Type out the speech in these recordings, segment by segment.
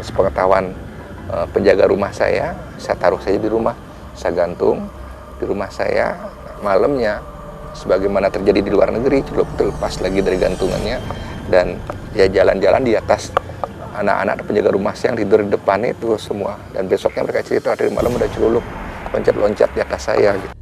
sepengetahuan penjaga rumah saya taruh saja di rumah, saya gantung di rumah saya. Malamnya sebagaimana terjadi di luar negeri, celup terlepas lagi dari gantungannya dan ya jalan-jalan di atas. Anak-anak penjaga rumah saya yang tidur di depan itu semua, dan besoknya mereka cerita dari malam udah celulup loncat-loncat di atas saya gitu.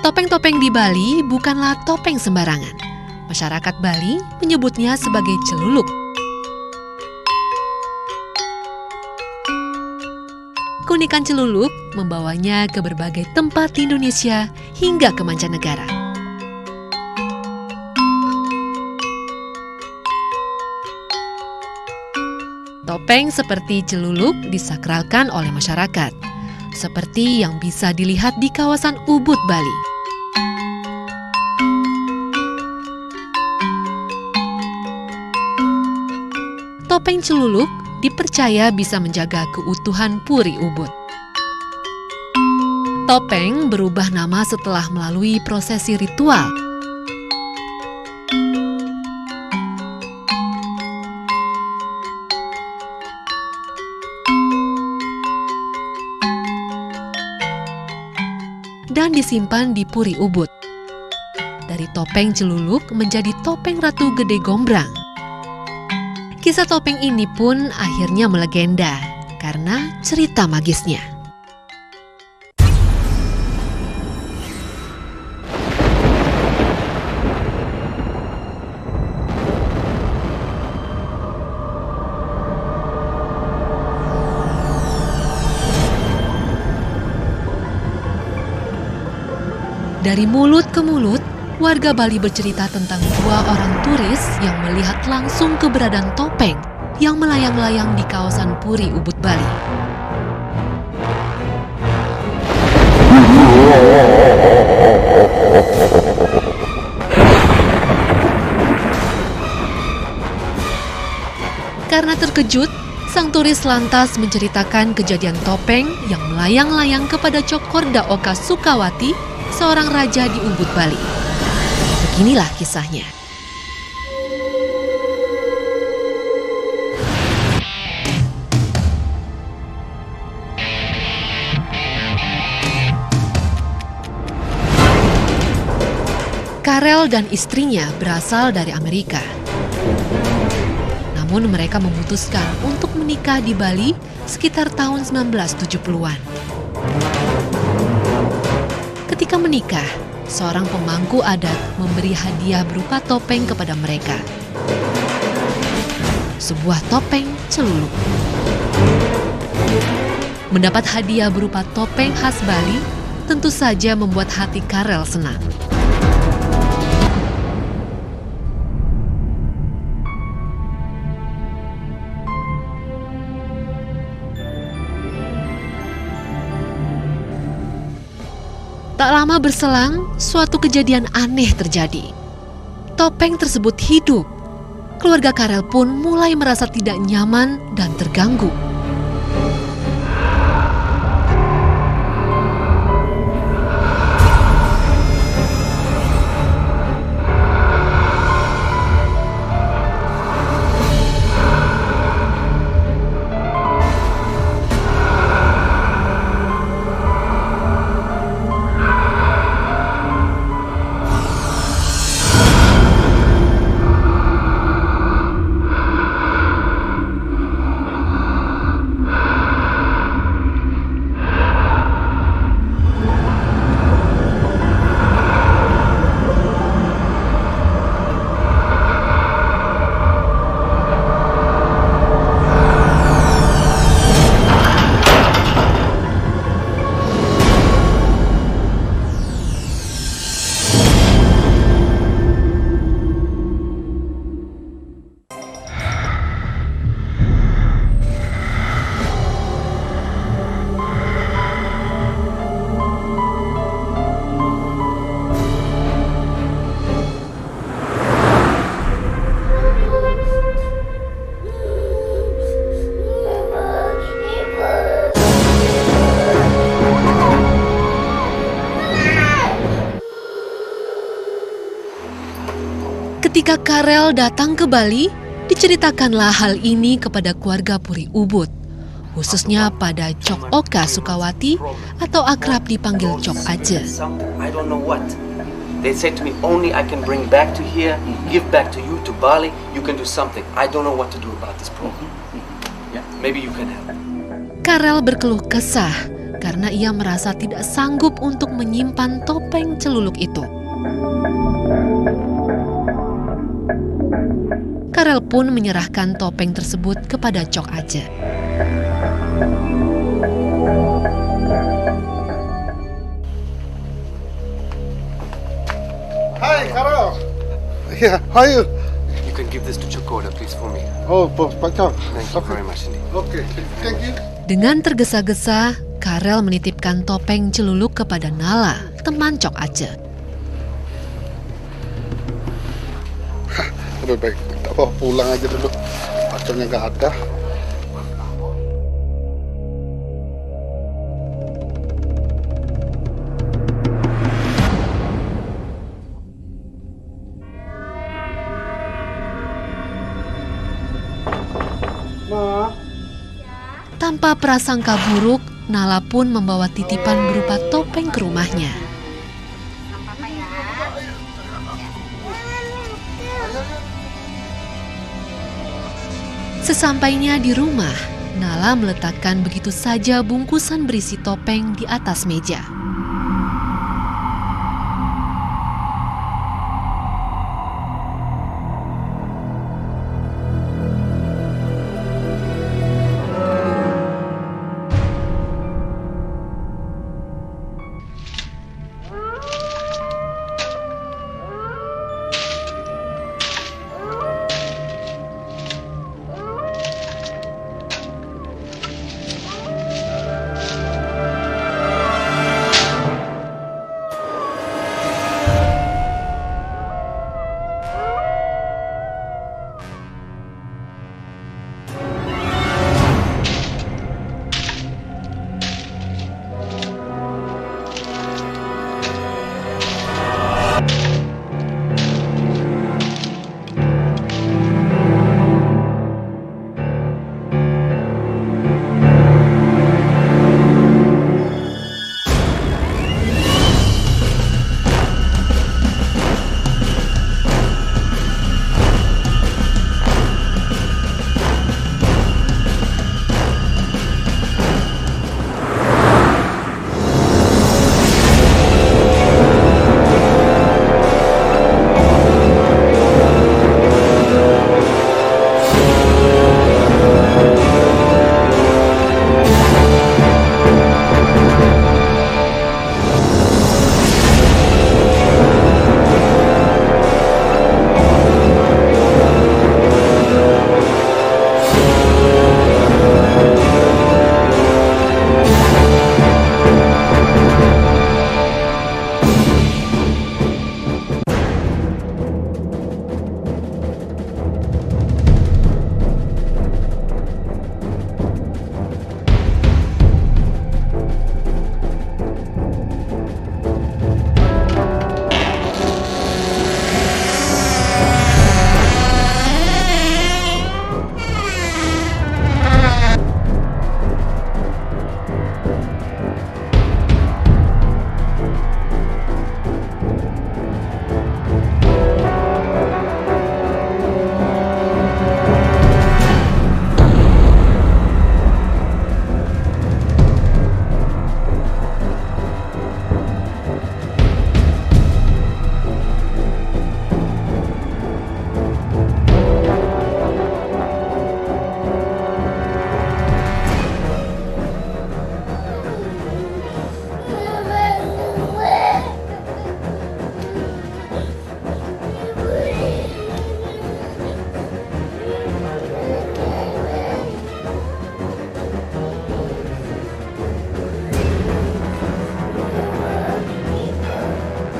Topeng-topeng di Bali bukanlah topeng sembarangan. Masyarakat Bali menyebutnya sebagai celuluk. Keunikan celuluk membawanya ke berbagai tempat di Indonesia hingga ke mancanegara. Topeng seperti celuluk disakralkan oleh masyarakat, seperti yang bisa dilihat di kawasan Ubud, Bali. Topeng celuluk dipercaya bisa menjaga keutuhan Puri Ubud. Topeng berubah nama setelah melalui prosesi ritual. Dan disimpan di Puri Ubud. Dari topeng celuluk menjadi topeng Ratu Gede Gombrang. Kisah topeng ini pun akhirnya melegenda karena cerita magisnya. Dari mulut ke mulut, warga Bali bercerita tentang dua orang turis yang melihat langsung keberadaan topeng yang melayang-layang di kawasan Puri Ubud, Bali. Karena terkejut, sang turis lantas menceritakan kejadian topeng yang melayang-layang kepada Cokorda Oka Sukawati, seorang raja di Ubud, Bali. Beginilah kisahnya. Karel dan istrinya berasal dari Amerika. Namun mereka memutuskan untuk menikah di Bali sekitar tahun 1970-an. Ketika menikah, seorang pemangku adat memberi hadiah berupa topeng kepada mereka. Sebuah topeng celuluk. Mendapat hadiah berupa topeng khas Bali tentu saja membuat hati Karel senang. Tak lama berselang, suatu kejadian aneh terjadi. Topeng tersebut hidup. Keluarga Karel pun mulai merasa tidak nyaman dan terganggu. Ketika Karel datang ke Bali, diceritakanlah hal ini kepada keluarga Puri Ubud, khususnya pada Cok Oka Sukawati atau akrab dipanggil Cok Aje. I don't know what. They said to me, only I can bring back to here, give back to you, to Bali, you can do something. I don't know what to do about this problem. Yeah, maybe you can help. Karel berkeluh kesah karena ia merasa tidak sanggup untuk menyimpan topeng celuluk itu. Karel pun menyerahkan topeng tersebut kepada Cok Aje. Hi, Karel. Yeah, how are you? You can give this to Chokoda, please, for me. Oh, Pak Cok. Thank you very much indeed. Okay, thank you. Dengan tergesa-gesa, Karel menitipkan topeng celuluk kepada Nala, teman Cok Aje. Lebih baik kita bawa pulang aja dulu. Pacarnya nggak ada. Ma. Tanpa prasangka buruk, Nala pun membawa titipan berupa topeng ke rumahnya. Sesampainya di rumah, Nala meletakkan begitu saja bungkusan berisi topeng di atas meja.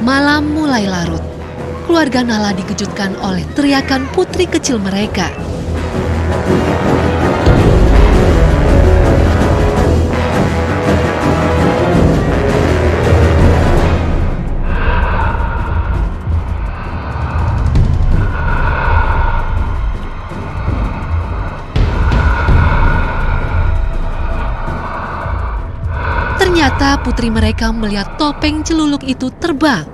Malam mulai larut. Keluarga Nala dikejutkan oleh teriakan putri kecil mereka. mata putri mereka melihat topeng celuluk itu terbang.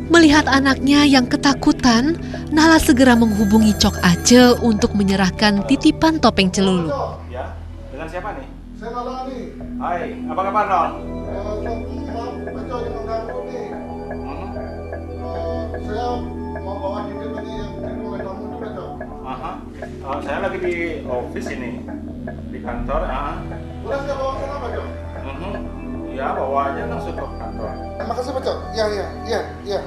Melihat anaknya yang ketakutan, Nala segera menghubungi Cok Ace untuk menyerahkan titipan topeng celuluk. Ya, dengan siapa nih? Saya Nala nih. Hai, apa kabar Nol? Maaf, Beco yang mengganggu nih. Saya mau bawa titip ini yang dikirim oleh kamu itu, Beco. Aha. Saya lagi di office ini, di kantor. Boleh saya bawa ke sana, Beco? Ya, bawa aja langsung ke kantor. Makasih, Beco. Iya.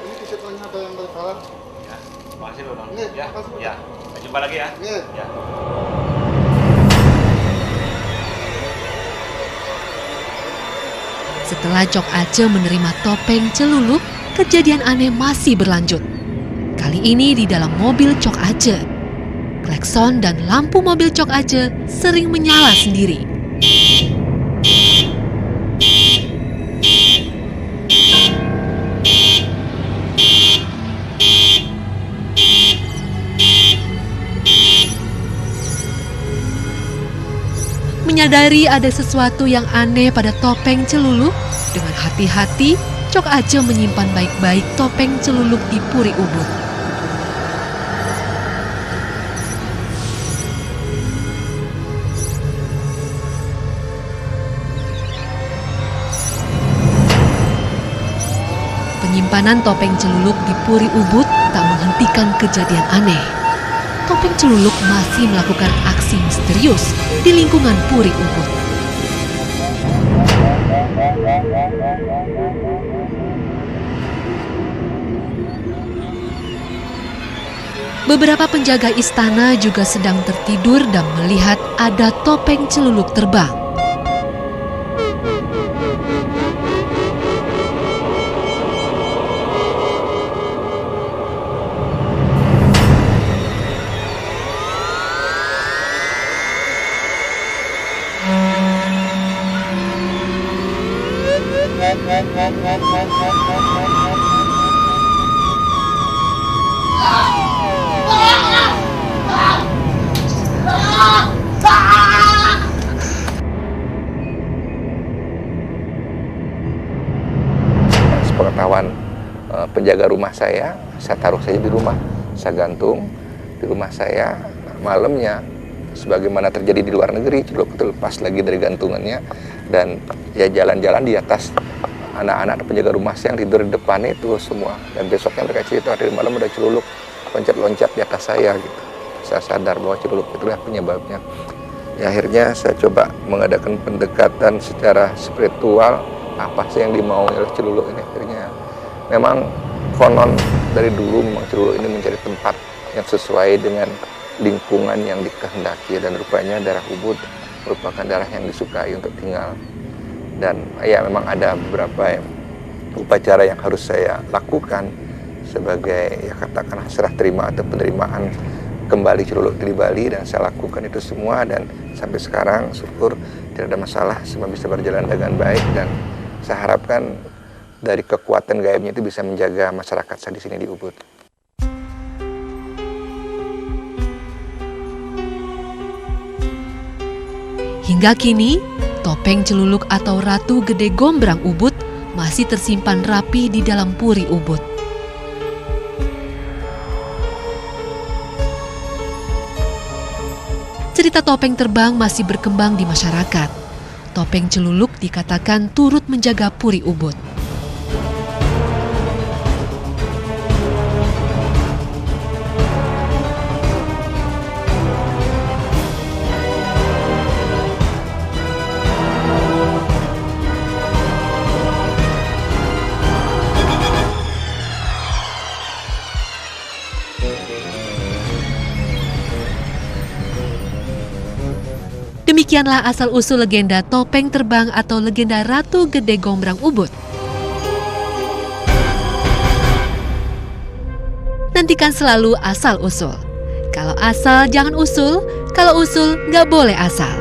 Ini t-shirtnya ada yang dari kalah. Ya, makasih loh Nol. Iya, Ya, makasih, Pak. ya. Sampai jumpa lagi ya. Iya. Ya. Setelah Cok Ace menerima topeng celuluk, kejadian aneh masih berlanjut. Kali ini di dalam mobil Cok Ace. Klakson dan lampu mobil Cok Ace sering menyala sendiri. Menyadari ada sesuatu yang aneh pada topeng celuluk, dengan hati-hati Cok Ace menyimpan baik-baik topeng celuluk di Puri Ubud. Penyimpanan topeng celuluk di Puri Ubud tak menghentikan kejadian aneh. Topeng celuluk masih melakukan aksi misterius di lingkungan Puri Ubud. Beberapa penjaga istana juga sedang tertidur dan melihat ada topeng celuluk terbang. Sepengetahuan penjaga rumah saya taruh saja di rumah, saya gantung di rumah saya. Malamnya sebagaimana terjadi di luar negeri, Cilogo lepas lagi dari gantungannya dan ya jalan-jalan di atas. Anak-anak penjaga rumah saya yang tidur di depan itu semua, dan besoknya mereka cerita dari malam ada Ciluluk loncat-loncat di atas saya gitu. Saya sadar bahwa Ciluluk itulah penyebabnya. Ya, akhirnya saya coba mengadakan pendekatan secara spiritual, apa sih yang dimaui oleh Ciluluk ini. Akhirnya memang konon dari dulu memang Ciluluk ini mencari tempat yang sesuai dengan lingkungan yang dikehendaki, dan rupanya darah Ubud merupakan darah yang disukai untuk tinggal. Dan ya memang ada beberapa upacara yang harus saya lakukan sebagai ya katakanlah serah terima atau penerimaan kembali Ciluluk di Bali, dan saya lakukan itu semua, dan sampai sekarang syukur tidak ada masalah, semua bisa berjalan dengan baik, dan saya harapkan dari kekuatan gaibnya itu bisa menjaga masyarakat saya di sini di Ubud. Hingga kini, topeng Celuluk atau Ratu Gede Gombrang Ubud masih tersimpan rapi di dalam Puri Ubud. Cerita topeng terbang masih berkembang di masyarakat. Topeng Celuluk dikatakan turut menjaga Puri Ubud. Demikianlah asal-usul legenda topeng terbang atau legenda Ratu Gede Gombrang Ubud. Nantikan selalu asal-usul. Kalau asal jangan usul, kalau usul nggak boleh asal.